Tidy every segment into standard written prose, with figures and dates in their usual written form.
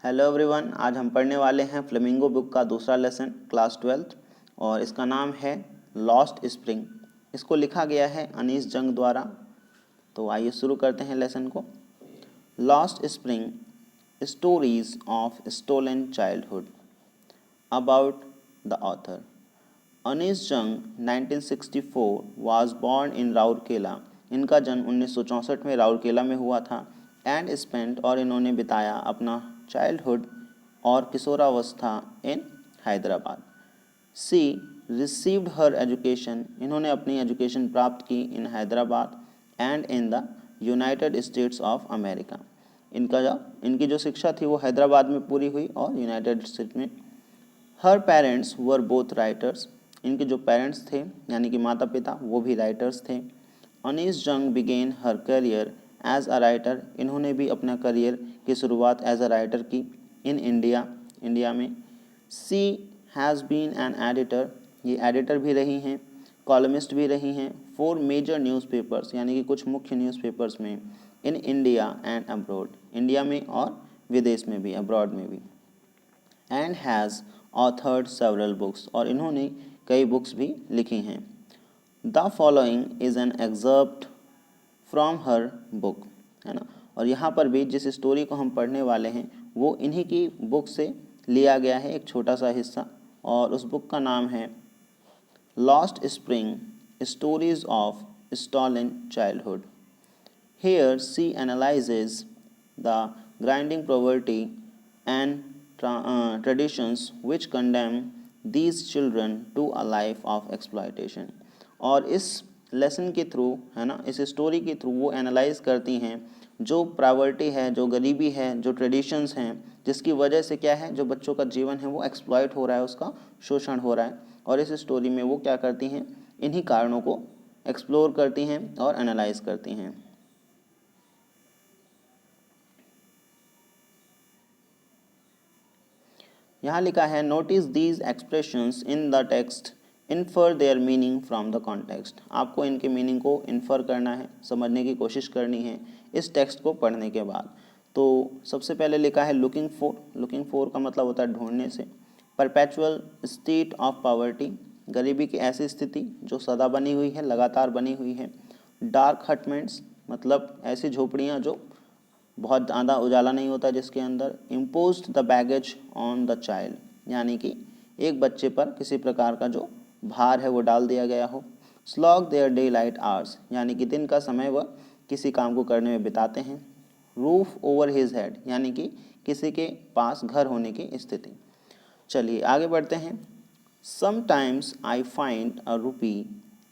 Hello everyone, आज हम पढ़ने वाले हैं फ्लेमिंगो बुक का दूसरा लेसन क्लास 12th और इसका नाम है लॉस्ट स्प्रिंग। इसको लिखा गया है अनीस जंग द्वारा। तो आइए शुरू करते हैं लेसन को। Lost spring, stories of stolen childhood. About the author Anees Jung 1964 was born in Rourkela. इनका जन्म 1964 में राउरकेला में हुआ था। एंड स्पेंट और इन्होंने बिताया अपना चाइल्डहुड और किशोरावस्था in Hyderabad. She received her education, इन्होंने अपनी एजुकेशन प्राप्त की in Hyderabad and in the United States of America. इनकी जो शिक्षा थी वो हैदराबाद में पूरी हुई और यूनाइटेड स्टेट्स में। हर पेरेंट्स वर बोथ राइटर्स, इनके जो पेरेंट्स थे यानी कि माता पिता वो भी राइटर्स थे। Anees Jung began her career as a writer, इन्होंने भी अपना करियर की शुरुआत एज अ राइटर की इन इंडिया में। सी हैज़ बीन एन एडिटर, ये एडिटर भी रही हैं, कॉलमिस्ट भी रही हैं फॉर मेजर न्यूज़पेपर्स, यानी कि कुछ मुख्य न्यूज़पेपर्स में in India and abroad, India में और विदेश में भी, अब्रॉड में भी। And has authored several books, और इन्होंने कई बुक्स भी लिखी हैं। The following is an excerpt from her book, है ना। और यहाँ पर भी जिस स्टोरी को हम पढ़ने वाले हैं वो इन्हीं की बुक से लिया गया है, एक छोटा सा हिस्सा, और उस बुक का नाम है lost spring, stories of stolen childhood. Here she analyzes the grinding poverty and traditions which condemn these children to a life of exploitation। और इस लेसन के थ्रू, है ना, इस स्टोरी के थ्रू वो एनालाइज करती हैं जो प्रॉवर्टी है, जो गरीबी है, जो ट्रेडिशंस हैं, जिसकी वजह से क्या है, जो बच्चों का जीवन है वो एक्सप्लॉइट हो रहा है, उसका शोषण हो रहा है। और इस स्टोरी में वो क्या करती हैं, इन्हीं कारणों को एक्सप्लोर करती हैं और एनालाइज करती हैं। यहाँ लिखा है notice these expressions in the text, infer their meaning from the context. आपको इनके मीनिंग को इन्फर करना है, समझने की कोशिश करनी है इस टेक्स्ट को पढ़ने के बाद। तो सबसे पहले लिखा है लुकिंग फॉर, लुकिंग फॉर का मतलब होता है ढूंढने से। परपेचुअल स्टेट ऑफ पॉवर्टी, गरीबी की ऐसी स्थिति जो सदा बनी हुई है, लगातार बनी हुई है। डार्क हटमेंट्स, मतलब ऐसी झोपड़ियाँ जो बहुत ज़्यादा उजाला नहीं होता जिसके अंदर। Imposed the baggage on the child, यानी कि एक बच्चे पर किसी प्रकार का जो भार है वो डाल दिया गया हो। Slog their day light hours, यानी कि दिन का समय वह किसी काम को करने में बिताते हैं। रूफ ओवर हिज हेड, यानी कि किसी के पास घर होने की स्थिति। चलिए आगे बढ़ते हैं। समटाइम्स आई फाइंड अ रूपी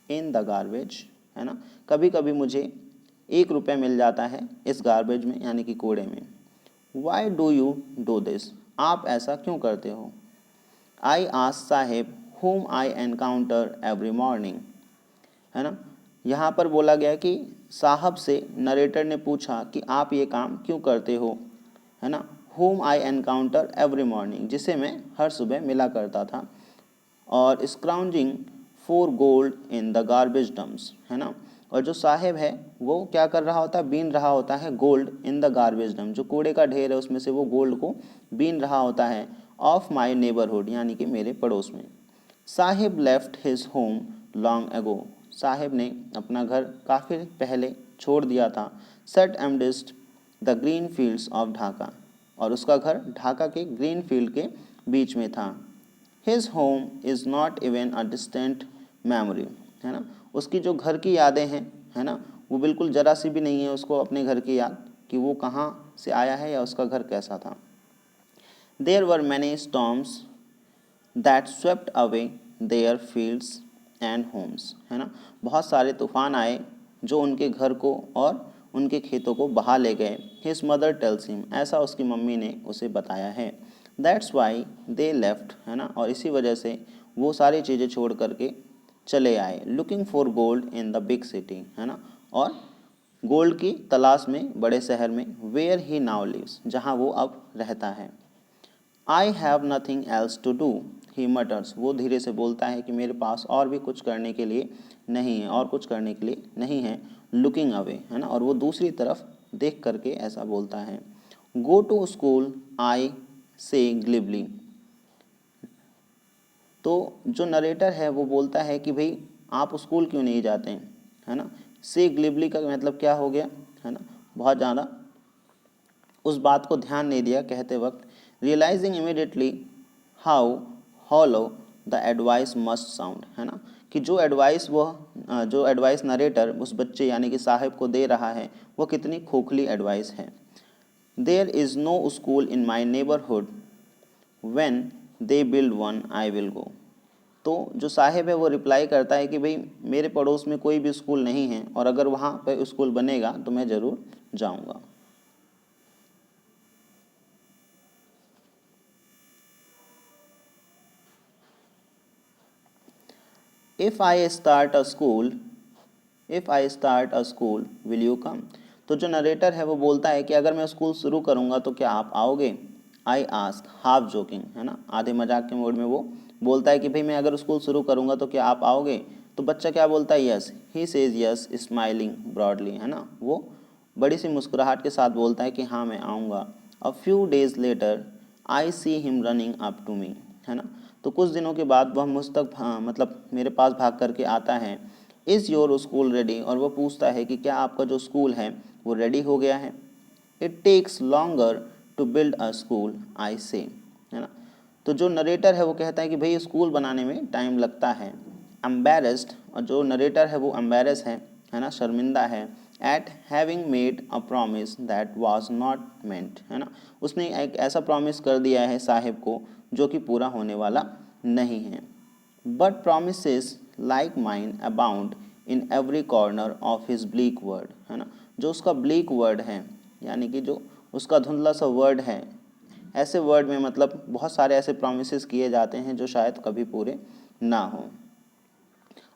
इन द गार्बेज, है ना, कभी कभी मुझे 1 रुपया मिल जाता है इस गार्बेज में, यानी कि कूड़े में। Why do you do this, आप ऐसा क्यों करते हो। I ask Saheb whom I encounter every morning, है ना। यहाँ पर बोला गया कि साहब से नरेटर ने पूछा कि आप ये काम क्यों करते हो, है ना। whom I encounter every morning, जिसे मैं हर सुबह मिला करता था। और scrounging for gold in the garbage dumps, है ना। और जो साहेब है वो क्या कर रहा होता है, बीन रहा होता है gold in the garbage dump, जो कूड़े का ढेर है उसमें से वो गोल्ड को बीन रहा होता है। ऑफ माई नेबरहुड, यानी कि मेरे पड़ोस में। Sahib left his home long ago, Sahib ने अपना घर काफ़ी पहले छोड़ दिया था। Set amidst the green fields of Dhaka, और उसका घर ढाका के ग्रीन फील्ड के बीच में था। His home is not even a distant memory, है ना, उसकी जो घर की यादें हैं, है ना, वो बिल्कुल ज़रा सी भी नहीं है उसको अपने घर की याद कि वो कहाँ से आया है या उसका घर कैसा था। There were many storms that swept away their fields and homes, है ना, बहुत सारे तूफान आए जो उनके घर को और उनके खेतों को बहा ले गए। हिज मदर टेल्स हिम, ऐसा उसकी मम्मी ने उसे बताया है। दैट्स वाई दे लेफ्ट, है ना, और इसी वजह से वो सारी चीज़ें छोड़ करके चले आए। Looking for gold in the big city, है ना, और गोल्ड की तलाश में बड़े शहर में। वेयर ही नाउ लिव्स, जहाँ वो अब रहता है। I have nothing else to do, he mutters, वो धीरे से बोलता है कि मेरे पास और भी कुछ करने के लिए नहीं है, और कुछ करने के लिए नहीं है। लुकिंग अवे, है ना, और वो दूसरी तरफ देख करके ऐसा बोलता है। गो टू स्कूल आई से ग्लिबली। तो जो नरेटर है वो बोलता है कि भाई आप स्कूल क्यों नहीं जाते हैं, है ना। से ग्लिबली का मतलब क्या हो गया, है ना, बहुत ज़्यादा उस बात को ध्यान नहीं दिया कहते वक्त। Realising immediately how hollow the advice must sound, है ना, कि जो एडवाइस नरेटर उस बच्चे यानी कि साहिब को दे रहा है वो कितनी खोखली एडवाइस है। There is no school in my neighbourhood when they build one I will go. तो जो साहिब है वो रिप्लाई करता है कि भाई मेरे पड़ोस में कोई भी स्कूल नहीं है और अगर वहाँ पे स्कूल बनेगा तो मैं ज़रूर जाऊँगा। If I start a school will you come. तो जो नरेटर है वो बोलता है कि अगर मैं स्कूल शुरू करूँगा तो क्या आप आओगे। आई आस्क हाफ जोकिंग, है ना, आधे मजाक के मोड में वो बोलता है कि भाई मैं अगर स्कूल शुरू करूँगा तो क्या आप आओगे। तो बच्चा क्या बोलता है, yes. He says yes smiling broadly, है ना, वो बड़ी सी मुस्कुराहट के साथ बोलता है कि हाँ मैं आऊँगा। A few days later I see him running up to me, है ना, तो कुछ दिनों के बाद वह मुझ तक मतलब मेरे पास भाग करके आता है। इज़ योर स्कूल रेडी, और वह पूछता है कि क्या आपका जो स्कूल है वो रेडी हो गया है। It takes longer to build a school I say, है ना, तो जो नरेटर है वो कहता है कि भाई स्कूल बनाने में टाइम लगता है। एम्बेरस्ड, और जो नरेटर है वो एम्बेरस है ना, शर्मिंदा है। Eight having made a promise that was not meant, है ना, उसने एक ऐसा प्रॉमिस कर दिया है साहिब को जो कि पूरा होने वाला नहीं है। But promises like mine abound in every corner of his bleak word, है ना, जो उसका ब्लीक वर्ड है यानी कि जो उसका धुंधला सा वर्ड है, ऐसे वर्ड में मतलब बहुत सारे ऐसे प्रोमिसेस किए जाते हैं जो शायद कभी पूरे ना हों।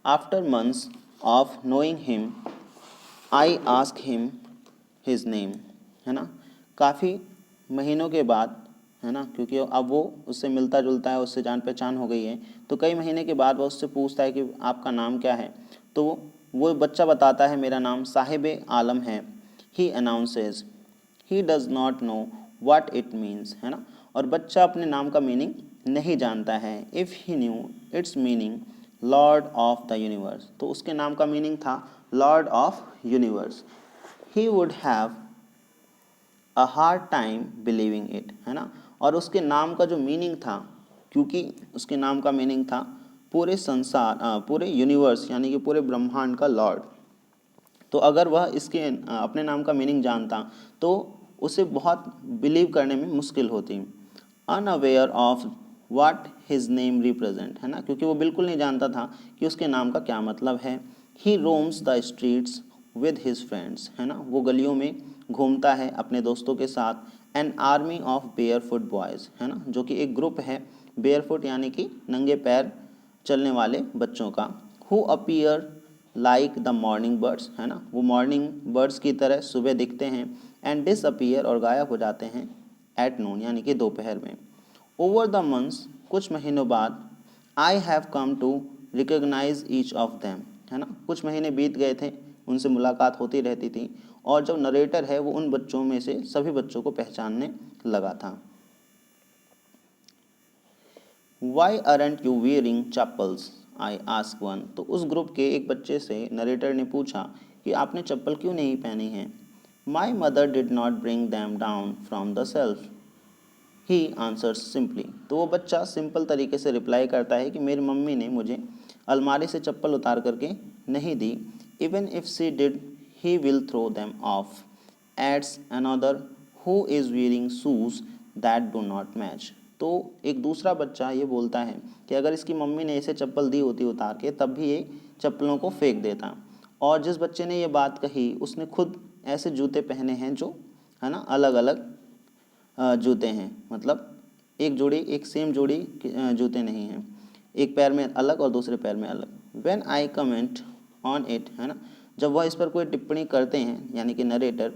After months of knowing him I ask him his name, है ना, काफ़ी महीनों के बाद, है ना, क्योंकि अब वो उससे मिलता जुलता है, उससे जान पहचान हो गई है, तो कई महीने के बाद वो उससे पूछता है कि आपका नाम क्या है। तो वो बच्चा बताता है मेरा नाम साहिब आलम है। He announces he does not know what it means, है ना, और बच्चा अपने नाम का मीनिंग नहीं जानता है। If he new it's meaning Lord of the universe, तो उसके नाम का मीनिंग था Lord of universe. He would have a hard time believing it, है ना, और उसके नाम का जो मीनिंग था, क्योंकि उसके नाम का मीनिंग था पूरे संसार पूरे यूनिवर्स यानी कि पूरे ब्रह्मांड का लॉर्ड, तो अगर वह इसके अपने नाम का मीनिंग जानता तो उसे बहुत बिलीव करने में मुश्किल होती। Unaware of what his name represent, है ना, क्योंकि वो बिल्कुल नहीं जानता था कि उसके नाम का क्या मतलब है। He roams the streets with his friends, है ना, वो गलियों में घूमता है अपने दोस्तों के साथ। An army of bear foot boys, है ना, जो कि एक ग्रुप है बेयर फुट यानी कि नंगे पैर चलने वाले बच्चों का। Who appear like the morning birds, है ना, वो मॉर्निंग बर्ड्स की तरह सुबह दिखते हैं। एंड डिसअपीयर, और गायब हो जाते हैं। एट नून यानी कि दोपहर में। ओवर द मंथ्स, कुछ महीनों बाद। I have come to recognise each of them, है ना, कुछ महीने बीत गए थे, उनसे मुलाकात होती रहती थी और जो नरेटर है वो उन बच्चों में से सभी बच्चों को पहचानने लगा था। Why aren't you wearing chappals I ask one, तो उस ग्रुप के एक बच्चे से नरेटर ने पूछा कि आपने चप्पल क्यों नहीं पहनी है। My mother did not bring them down from the self, he answers simply, तो वो बच्चा सिंपल तरीके से रिप्लाई करता है कि मेरी मम्मी ने मुझे अलमारी से चप्पल उतार करके नहीं दी। Even if she did he will throw them off, adds another who is wearing shoes that do not match, तो एक दूसरा बच्चा ये बोलता है कि अगर इसकी मम्मी ने इसे चप्पल दी होती उतार के तब भी ये चप्पलों को फेंक देता। और जिस बच्चे ने ये बात कही उसने खुद ऐसे जूते पहने हैं जो, है ना, अलग अलग जूते हैं, मतलब एक जोड़ी एक सेम जोड़ी जूते नहीं हैं, एक पैर में अलग और दूसरे पैर में अलग। When I comment on it, है ना, जब वह इस पर कोई टिप्पणी करते हैं यानी कि narrator,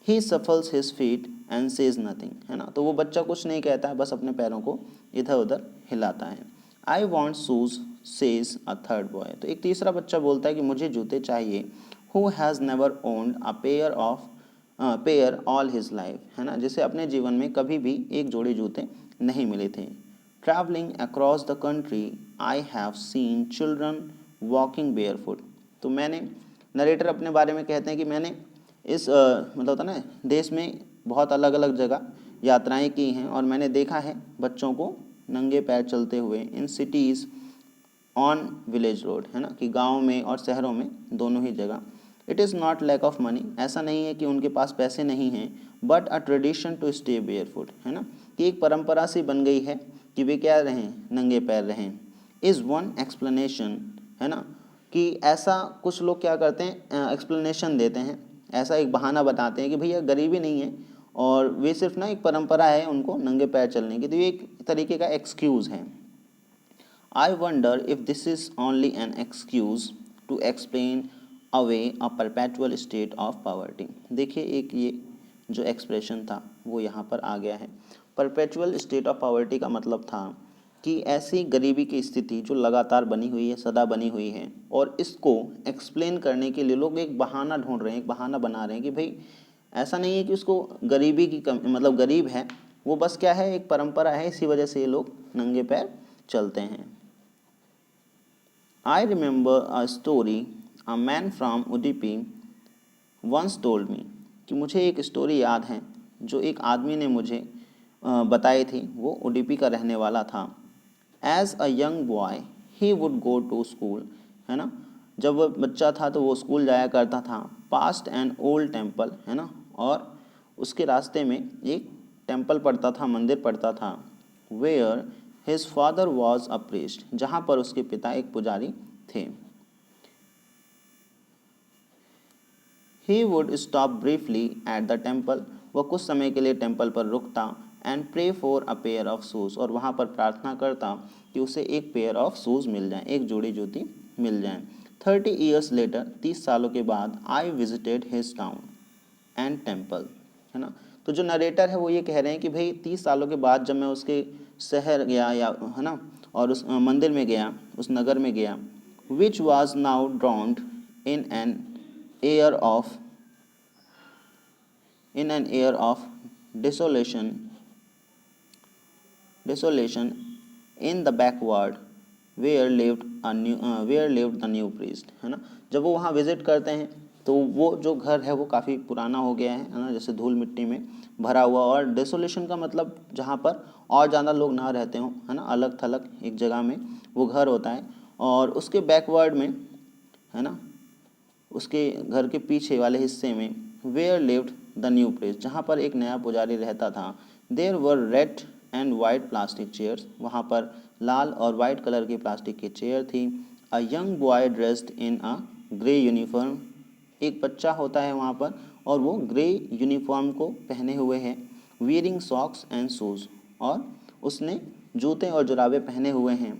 he shuffles his feet and says nothing, है ना, तो वो बच्चा कुछ नहीं कहता है, बस अपने पैरों को इधर उधर हिलाता है। I want shoes says a third boy, तो एक तीसरा बच्चा बोलता है कि मुझे जूते चाहिए। Who has never owned a pair of pair all his life, है ना, जिसे अपने जीवन में कभी भी एक जोड़ी जूते नहीं मिले थे। Travelling across the country I have seen children walking barefoot. तो मैंने, नरेटर अपने बारे में कहते हैं कि मैंने इस मतलब होता ना देश में बहुत अलग अलग जगह यात्राएं की हैं और मैंने देखा है बच्चों को नंगे पैर चलते हुए in cities on village road, है ना, कि गांव में और शहरों में दोनों ही जगह। It is not lack of money, ऐसा नहीं है कि उनके पास पैसे नहीं हैं, but a tradition to stay barefoot, है ना, कि एक परंपरा सी बन गई है कि वे क्या रहें, नंगे पैर रहें। इज़ वन एक्सप्लेनेशन, है ना, कि ऐसा कुछ लोग क्या करते हैं, एक्सप्लेनेशन देते हैं, ऐसा एक बहाना बताते हैं कि भैया गरीबी नहीं है और वे सिर्फ ना एक परंपरा है उनको नंगे पैर चलने की, तो ये एक तरीके का एक्सक्यूज़ है। I wonder if this is only an excuse to explain away a perpetual state of poverty। देखिए एक ये जो एक्सप्रेशन था वो यहाँ पर आ गया है। परपेचुअल स्टेट ऑफ पॉवर्टी का मतलब था कि ऐसी गरीबी की स्थिति जो लगातार बनी हुई है, सदा बनी हुई है, और इसको एक्सप्लेन करने के लिए लोग एक बहाना ढूंढ रहे हैं, एक बहाना बना रहे हैं कि भाई ऐसा नहीं है कि उसको गरीबी की मतलब गरीब है, वो बस क्या है, एक परंपरा है, इसी वजह से ये लोग नंगे पैर चलते हैं। I remember a story a man from Udupi once told me, कि मुझे एक स्टोरी याद है जो एक आदमी ने मुझे बताई थी, वो उडुपी का रहने वाला था। As a young boy he would go to school, है ना, जब वो बच्चा था तो वो स्कूल जाया करता था। Past an old temple, है ना, और उसके रास्ते में एक टेम्पल पड़ता था, मंदिर पड़ता था। Where his father was a priest, जहाँ पर उसके पिता एक पुजारी थे। He would stop briefly at the temple, वह कुछ समय के लिए टेम्पल पर रुकता, and pray for a pair of shoes, और वहाँ पर प्रार्थना करता कि उसे एक पेयर ऑफ शूज़ मिल जाए, एक जोड़ी जूती मिल जाए। 30 years later, 30 सालों के बाद, I visited his town and temple, है ना। तो जो नरेटर है वो ये कह रहे हैं कि भाई 30 सालों के बाद जब मैं उसके शहर गया, या है ना, और उस मंदिर में गया, उस नगर में गया, which was now drowned in an air of desolation in the backward where lived the new priest, है ना। जब वो वहाँ विजिट करते हैं तो वो जो घर है वो काफ़ी पुराना हो गया है ना, जैसे धूल मिट्टी में भरा हुआ, और डेसोलेशन का मतलब जहाँ पर और ज़्यादा लोग ना रहते हों, है ना, अलग थलग एक जगह में वो घर होता है, और उसके बैकवर्ड में, है ना, उसके घर के पीछे वाले हिस्से में where lived the new priest, जहाँ पर एक नया पुजारी रहता था। There were red and white plastic chairs, वहाँ पर लाल और वाइट कलर की प्लास्टिक की चेयर थी। A young boy dressed in a grey uniform, एक बच्चा होता है वहाँ पर और वो ग्रे यूनिफॉर्म को पहने हुए है। वियरिंग सॉक्स एंड शूज़, और उसने जूते और जुराबे पहने हुए हैं।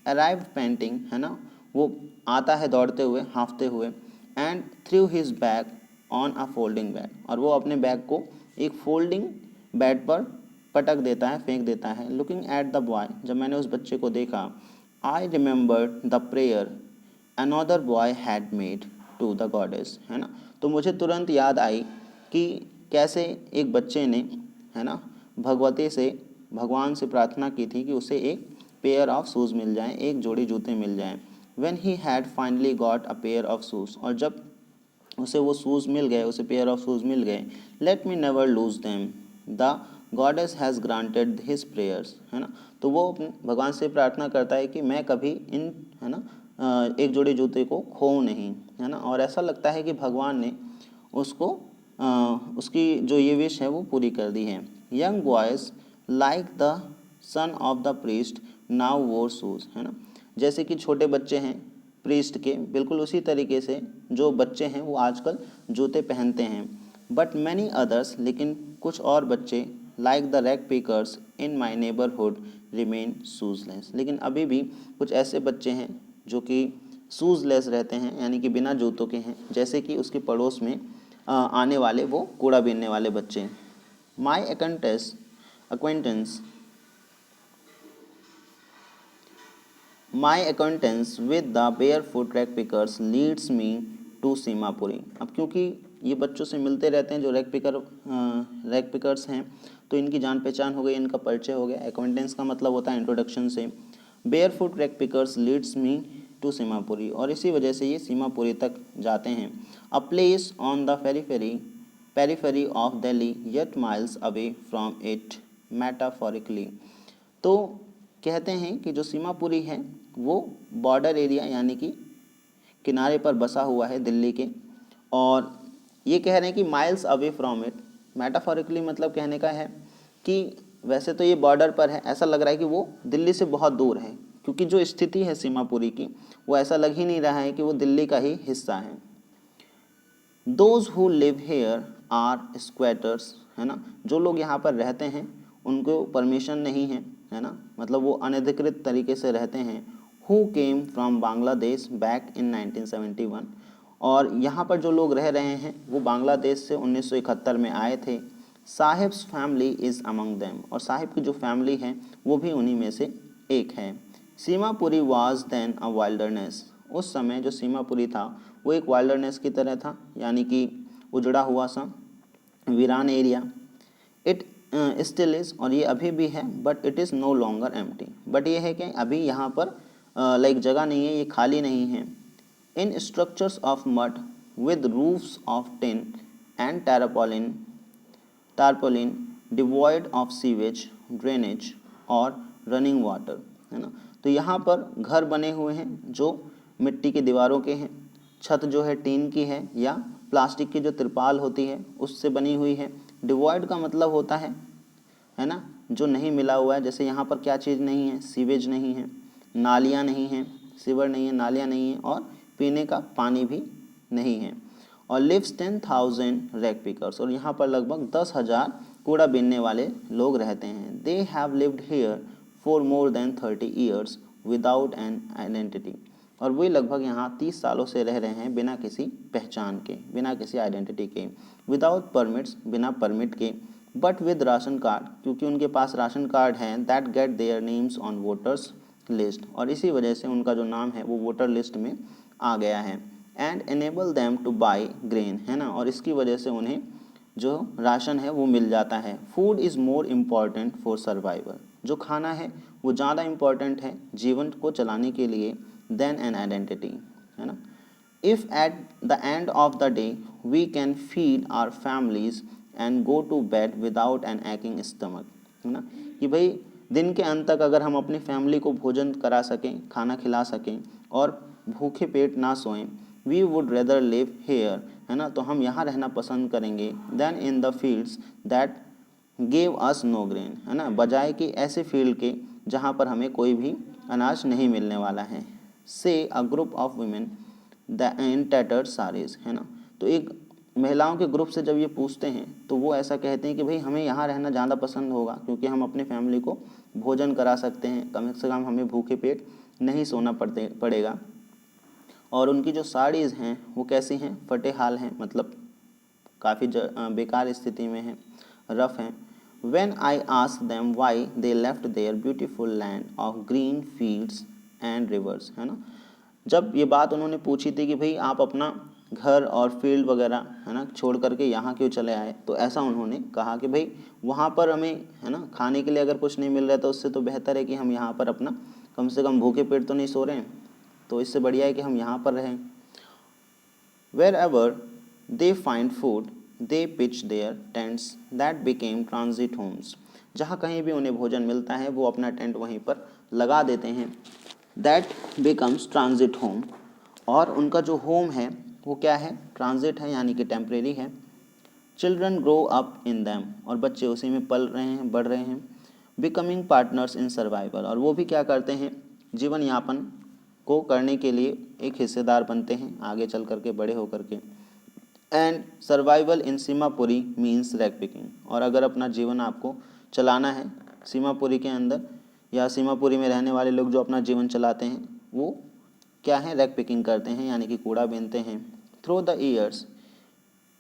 अराइव्ड पेंटिंग, है ना, वो आता है दौड़ते हुए, हाँफते हुए। And through his bag on a folding bag, और वो अपने बैग को एक फोल्डिंग बेड पर पटक देता है, फेंक देता है। लुकिंग एट द बॉय, जब मैंने उस बच्चे को देखा, I remembered the prayer another boy had made to the goddess, है ना, तो मुझे तुरंत याद आई कि कैसे एक बच्चे ने, है ना, भगवती से, भगवान से प्रार्थना की थी कि उसे एक पेयर ऑफ शूज़ मिल जाए, एक जोड़ी जूते मिल जाएं। When he had finally got a pair of shoes, और जब उसे वो शूज़ मिल गए, उसे पेयर ऑफ शूज़ मिल गए। Let me never lose them, the goddess has granted his prayers, है ना, तो वो भगवान से प्रार्थना करता है कि मैं कभी इन, है ना, एक जोड़ी जूते को खोऊं नहीं, है ना, और ऐसा लगता है कि भगवान ने उसको उसकी जो ये विश है वो पूरी कर दी है। Young boys like the son of the priest now वोर शूज़, है ना, जैसे कि छोटे बच्चे हैं प्रीस्ट के, बिल्कुल उसी तरीके से जो बच्चे हैं वो आजकल जूते पहनते हैं। बट मैनी अदर्स, लेकिन कुछ और बच्चे, like the rag pickers in my neighbourhood remain shoeless, लेकिन अभी भी कुछ ऐसे बच्चे हैं जो कि शूज़लेस रहते हैं, यानी कि बिना जूतों के हैं, जैसे कि उसके पड़ोस में आने वाले वो कूड़ा बीनने वाले बच्चे। माई acquaintance with the barefoot rag pickers leads me to Seemapuri. अब क्योंकि ये बच्चों से मिलते रहते हैं जो रैग पिकर्स हैं, तो इनकी जान पहचान हो गई, इनका परिचय हो गया। एक्वेंटेंस का मतलब होता है इंट्रोडक्शन से। Barefoot rag pickers leads me to Seemapuri, और इसी वजह से ये सीमापुरी तक जाते हैं। A place on the periphery of Delhi yet miles away from it metaphorically. तो कहते हैं कि जो सीमापुरी है वो बॉर्डर एरिया यानी कि किनारे पर बसा हुआ है दिल्ली के, और ये कह रहे हैं कि miles away from it. Metaphorically मतलब कहने का है कि वैसे तो ये बॉर्डर पर है, ऐसा लग रहा है कि वो दिल्ली से बहुत दूर है, क्योंकि जो स्थिति है सीमापुरी की वो ऐसा लग ही नहीं रहा है कि वो दिल्ली का ही हिस्सा है। Those who live here are squatters, है ना, जो लोग यहाँ पर रहते हैं उनको परमिशन नहीं है ना, मतलब वो अनधिकृत तरीके से रहते हैं। Who came from Bangladesh back in 1971, और यहाँ पर जो लोग रह रहे हैं वो बांग्लादेश से 1971 में आए थे। Sahibs family is among them, और साहिब की जो फैमिली है वो भी उन्हीं में से एक है। Seemapuri was then a wilderness, उस समय जो सीमापुरी था वो एक वाइल्डरनेस की तरह था, यानी कि उजड़ा हुआ सा वीरान एरिया। इट स्टिल इज़, और ये अभी भी है, but it is no longer empty, but ये है कि अभी यहाँ पर लाइक जगह नहीं है, ये खाली नहीं है। In structures of mud with roofs of tin and tarpaulin devoid of sewage drainage और रनिंग वाटर, है ना। तो यहाँ पर घर बने हुए हैं जो मिट्टी की दीवारों के हैं, छत जो है टीन की है या प्लास्टिक की जो तिरपाल होती है उससे बनी हुई है। डिवॉइड का मतलब होता है ना, जो नहीं मिला हुआ है। जैसे यहाँ पर क्या चीज़ नहीं है, सीवेज नहीं है, नालियाँ नहीं हैं, सीवर नहीं है, नालियाँ नहीं हैं, और पीने का पानी भी नहीं है। और लिव्स 10,000 रैग पिकर्स, और यहाँ पर लगभग 10,000 कूड़ा बीनने वाले लोग रहते हैं। They have lived here for more than 30 years without an identity, और वे लगभग यहाँ 30 सालों से रह रहे हैं बिना किसी पहचान के, बिना किसी आइडेंटिटी के। विदाउट परमिट्स, बिना परमिट के। बट विद राशन कार्ड, क्योंकि उनके पास राशन कार्ड है। That get their names on voters list, और इसी वजह से उनका जो नाम है वो वोटर लिस्ट में आ गया है। And enable them two by grain, है ना, और इसकी वजह से उन्हें जो राशन है वो मिल जाता है। Food is more important for survival, जो खाना है वो ज़्यादा इम्पॉर्टेंट है जीवन को चलाने के लिए देन एन आइडेंटिटी, है ना। If at the end of the day we can feed our families and go to bed without an aching stomach, है ना, कि भाई दिन के अंत तक अगर हम अपनी फैमिली को भोजन करा सकें, खाना खिला सकें और भूखे पेट ना सोएं, we would rather live here, है ना, तो हम यहाँ रहना पसंद करेंगे than in the fields that gave us no grain, है ना, बजाय कि ऐसे फील्ड के जहाँ पर हमें कोई भी अनाज नहीं मिलने वाला है। से a group of women the in tattered saris, है ना, तो एक महिलाओं के ग्रुप से जब ये पूछते हैं तो वो ऐसा कहते हैं कि भाई हमें यहाँ रहना ज़्यादा पसंद होगा, क्योंकि हम अपने फैमिली को भोजन करा सकते हैं, कम से कम हमें भूखे पेट नहीं सोना पड़ेगा। और उनकी जो साड़ीज़ हैं वो कैसी हैं, फटे हाल हैं, मतलब काफ़ी बेकार स्थिति में हैं, रफ़ हैं। When I asked them why they left their beautiful land of green fields and rivers, है ना, जब ये बात उन्होंने पूछी थी कि भाई आप अपना घर और फील्ड वगैरह, है ना, छोड़ करके यहाँ क्यों चले आए, तो ऐसा उन्होंने कहा कि भाई वहाँ पर हमें, है ना, खाने के लिए अगर कुछ नहीं मिल रहा है तो उससे तो बेहतर है कि हम यहाँ पर अपना कम से कम भूखे पेट तो नहीं सो रहे हैं, तो इससे बढ़िया है कि हम यहाँ पर रहें। Wherever they find food, they pitch their tents that became transit homes, जहाँ कहीं भी उन्हें भोजन मिलता है वो अपना टेंट वहीं पर लगा देते हैं। That becomes transit home, और उनका जो होम है वो क्या है, ट्रांजिट है, यानी कि टेम्परेरी है। Children grow up in them, और बच्चे उसी में पल रहे हैं, बढ़ रहे हैं। बिकमिंग पार्टनर्स इन सर्वाइवल, और वो भी क्या करते हैं, जीवन यापन को करने के लिए एक हिस्सेदार बनते हैं आगे चल करके, बड़े होकर के। And survival in Seemapuri means rag picking, और अगर अपना जीवन आपको चलाना है सीमापुरी के अंदर, या सीमापुरी में रहने वाले लोग जो अपना जीवन चलाते हैं वो क्या है, रैग पिकिंग करते हैं, यानी कि कूड़ा बीनते हैं। Through the years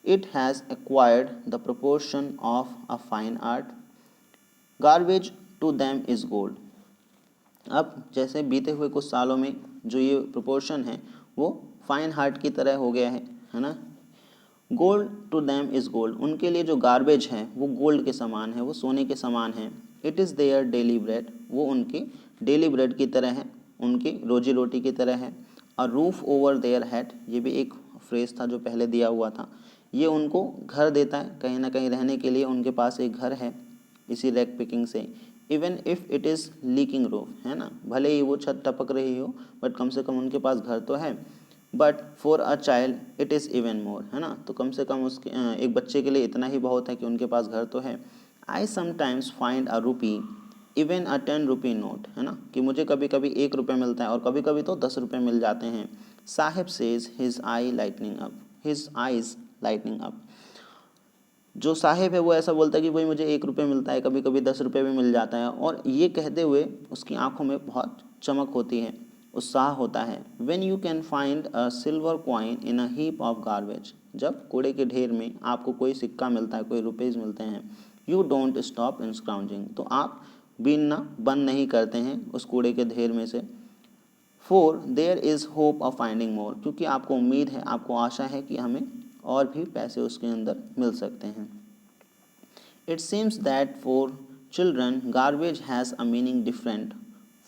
it has acquired the proportion of a fine art, garbage to them is gold. अब जैसे बीते हुए कुछ सालों में जो ये प्रोपोर्शन है वो फाइन आर्ट की तरह हो गया है ना, gold to them is gold, उनके लिए जो गार्बेज है वो गोल्ड के समान है, वो सोने के समान है। It is their daily bread, वो उनके डेली ब्रेड की तरह है, उनकी रोजी रोटी की तरह है। A roof over their head, ये भी एक फ्रेज था जो पहले दिया हुआ था, ये उनको घर देता है, कहीं ना कहीं रहने के लिए उनके पास एक घर है इसी रैक पिकिंग से। Even if it is leaking roof, है ना, भले ही वो छत टपक रही हो बट कम से कम उनके पास घर तो है। But for a child it is even more, है ना, तो कम से कम उसके एक बच्चे के लिए इतना ही बहुत है कि उनके पास घर तो है। आई समटाइम्स फाइंड अ रूपी इवन अ 10 रुपी नोट, है ना, कि मुझे कभी कभी 1 रुपये मिलता है और कभी कभी तो 10 रुपये मिल जाते हैं। Sahib says his eye lightning up, his eyes lightning up, जो साहिब है वो ऐसा बोलता है कि भाई मुझे 1 रुपये मिलता है, कभी कभी 10 रुपये भी मिल जाता है, और ये कहते हुए उसकी आंखों में बहुत चमक होती है, उत्साह होता है। When you can find a silver coin in a heap of garbage, जब कूड़े के ढेर में आपको कोई सिक्का मिलता है, कोई रुपीज़ मिलते हैं। यू डोंट स्टॉप इन स्क्राउंजिंग, तो आप बीनना बंद नहीं करते हैं उस कूड़े के ढेर में से। For there is hope of finding more, क्योंकि आपको उम्मीद है, आपको आशा है कि हमें और भी पैसे उसके अंदर मिल सकते हैं। It seems that for children garbage has a meaning different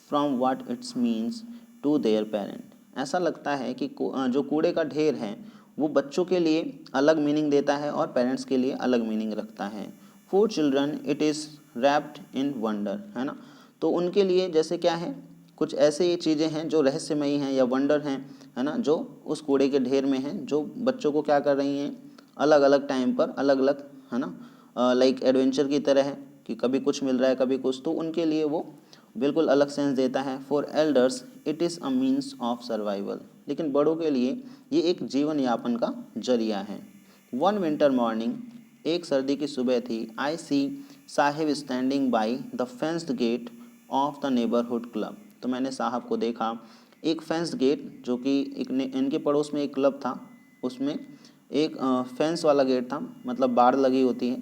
from what it's means to their parent, ऐसा लगता है कि जो कूड़े का ढेर है वो बच्चों के लिए अलग मीनिंग देता है और पेरेंट्स के लिए अलग मीनिंग रखता है। For children it is wrapped in wonder, है ना, तो उनके लिए जैसे क्या है, कुछ ऐसे चीज़ें हैं जो रहस्यमयी हैं या वंडर हैं, है ना, जो उस कूड़े के ढेर में हैं, जो बच्चों को क्या कर रही हैं, अलग अलग टाइम पर अलग अलग, है ना, लाइक एडवेंचर की तरह है कि कभी कुछ मिल रहा है कभी कुछ, तो उनके लिए वो बिल्कुल अलग सेंस देता है। For elders it is a means of survival, लेकिन बड़ों के लिए ये एक जीवन यापन का जरिया है। वन विंटर मॉर्निंग, एक सर्दी की सुबह थी। I see Sahib standing by the fenced gate of the neighbourhood club, तो मैंने साहब को देखा एक फेंस्ड गेट, जो कि इनके पड़ोस में एक क्लब था, उसमें एक फेंस वाला गेट था, मतलब बाड़ लगी होती है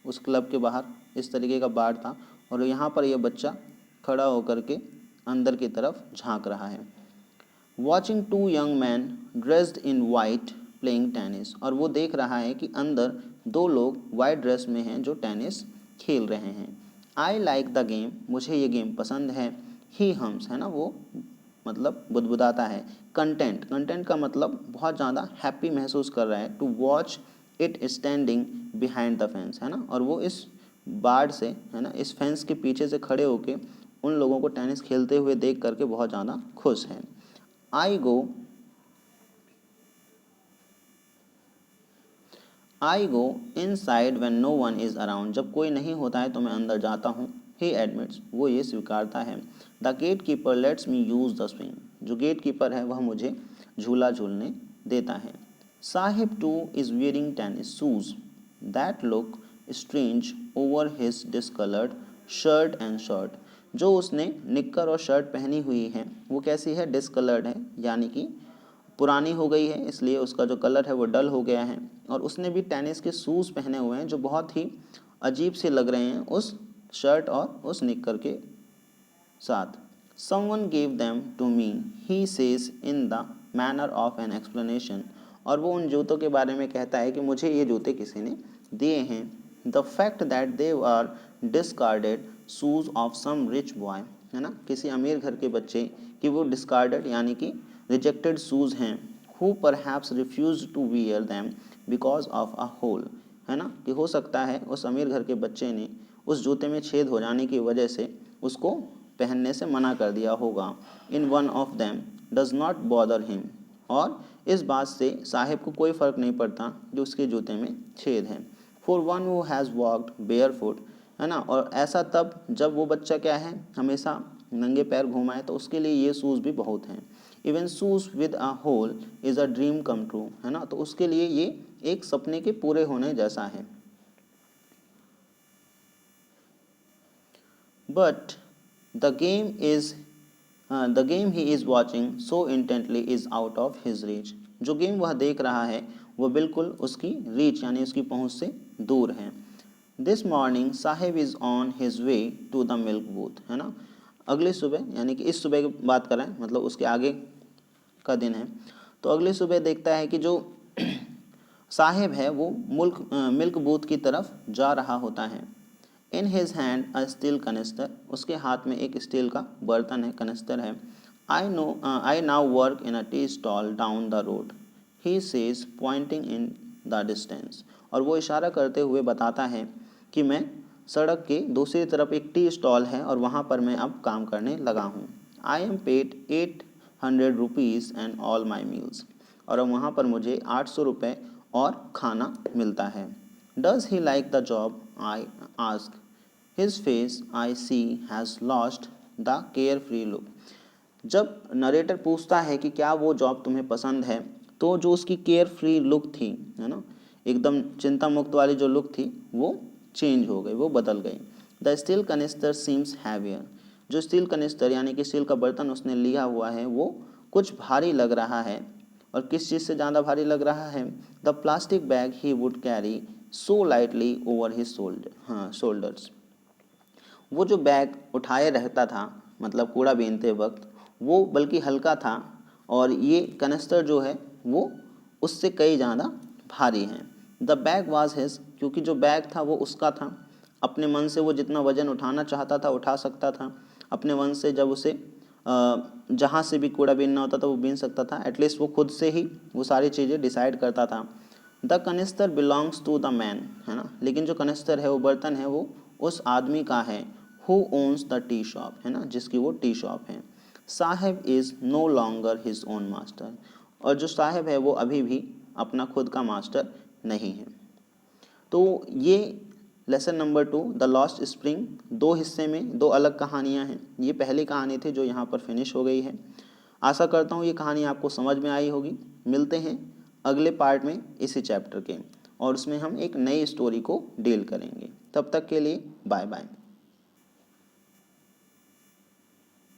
उस क्लब के बाहर, इस तरीके का बाड़ था, और यहाँ पर यह बच्चा खड़ा होकर के अंदर की तरफ झांक रहा है। Watching two young man dressed in white playing tennis, और वो देख रहा है कि अंदर 2 लोग वाइट ड्रेस में हैं जो टेनिस खेल रहे हैं। आई लाइक द गेम, मुझे ये गेम पसंद है। ही हम्स, है ना, वो मतलब बुदबुदाता है। कंटेंट, कंटेंट का मतलब बहुत ज़्यादा हैप्पी महसूस कर रहा है। To watch it standing behind the fence, है ना, और वो इस बाड़ से, है ना, इस फेंस के पीछे से खड़े होके उन लोगों को टेनिस खेलते हुए देख करके बहुत ज़्यादा खुश है। I go inside when no one is around, जब कोई नहीं होता है तो मैं अंदर जाता हूँ। ही एडमिट्स, वो ये स्वीकारता है। The gatekeeper lets me use the swing, जो गेट कीपर है वह मुझे झूला झूलने देता है। Saheb too is wearing tennis shoes that look strange over his discoloured shirt and shirt, जो उसने निक्कर और शर्ट पहनी हुई है वो कैसी है, डिस्कलर्ड है, यानी कि पुरानी हो गई है, इसलिए उसका जो कलर है वो डल हो गया है। और उसने भी टेनिस के शूज़ पहने हुए हैं जो बहुत ही अजीब से लग रहे हैं उस शर्ट और उस निक्कर के साथ। Someone gave them to me, he says in the manner of an explanation, और वो उन जूतों के बारे में कहता है कि मुझे ये जूते किसी ने दिए हैं। The fact that they are discarded shoes of some rich boy, है ना, किसी अमीर घर के बच्चे कि वो डिस्कार्डेड यानी कि रिजेक्टेड शूज़ हैं। Who perhaps refuse to wear them because of a hole, है ना, कि हो सकता है उस अमीर घर के बच्चे ने उस जूते में छेद हो जाने की वजह से उसको पहनने से मना कर दिया होगा। In one of them does not bother him, और इस बात से साहिब को कोई फ़र्क नहीं पड़ता जो उसके जूते में छेद है। For one who has walked bear foot, है ना, और ऐसा तब जब वो बच्चा क्या है, हमेशा नंगे पैर घुमाए, तो उसके लिए ये शूज़ भी बहुत हैं। Even shoes with a hole is a dream come true, है ना, तो उसके लिए ये एक सपने के पूरे होने जैसा है। But the game he is watching so intently is out of his reach, जो गेम वह देख रहा है वो बिल्कुल उसकी रीच यानी उसकी पहुंच से दूर है। This morning Saheb is on his way to the milk booth, है ना, अगली सुबह यानी कि इस सुबह की बात करें, मतलब उसके आगे का दिन है, तो अगली सुबह देखता है कि जो साहिब है वो मिल्क बूथ की तरफ जा रहा होता है। In his hand a steel canister, उसके हाथ में एक स्टील का बर्तन है, कनिस्टर है। I now work in a tea stall down the road, he says pointing in the distance. और वो इशारा करते हुए बताता है कि मैं सड़क के दूसरी तरफ एक टी स्टॉल है और वहाँ पर मैं अब काम करने लगा हूँ। I am paid 800 rupees and all my meals, और अब वहाँ पर मुझे 800 रुपये और खाना मिलता है। Does he like the job, I ask, his face I see has lost the carefree look. जब नरेटर पूछता है कि क्या वो जॉब तुम्हें पसंद है, तो जो उसकी केयर फ्री लुक थी, है ना, एकदम चिंता मुक्त वाली जो लुक थी, वो चेंज हो गई, वो बदल गई। The steel canister seems heavier, जो स्टील कनिस्टर यानी कि स्टील का बर्तन उसने लिया हुआ है वो कुछ भारी लग रहा है। और किस चीज़ से ज़्यादा भारी लग रहा है? The plastic bag he would carry so lightly over his shoulders. वो जो बैग उठाए रहता था, मतलब कूड़ा बीनते वक्त, वो बल्कि हल्का था, और ये कनिस्टर जो है वो उससे कई ज़्यादा भारी है। द बैग वाज हिज, क्योंकि जो बैग था वो उसका था। अपने मन से वो जितना वजन उठाना चाहता था उठा सकता था। अपने मन से जब उसे जहाँ से भी कूड़ा बीनना होता था वो बीन सकता था। एटलीस्ट वो खुद से ही वो सारी चीज़ें डिसाइड करता था। The canister belongs to the man, है ना, लेकिन जो कनिस्टर है वो बर्तन है वो उस आदमी का है। Who owns the tea shop, है ना, जिसकी वो टी शॉप है। Saheb is no longer his own master, और जो साहिब है वो अभी भी अपना खुद का मास्टर नहीं है। तो ये lesson number 2 the lost spring, दो हिस्से में दो अलग कहानियाँ हैं। ये पहली कहानी थी जो यहाँ पर फिनिश हो गई है। आशा करता हूँ ये कहानी आपको समझ में आई होगी। मिलते हैं अगले पार्ट में इसी चैप्टर के, और उसमें हम एक नई स्टोरी को डील करेंगे। तब तक के लिए बाय बाय।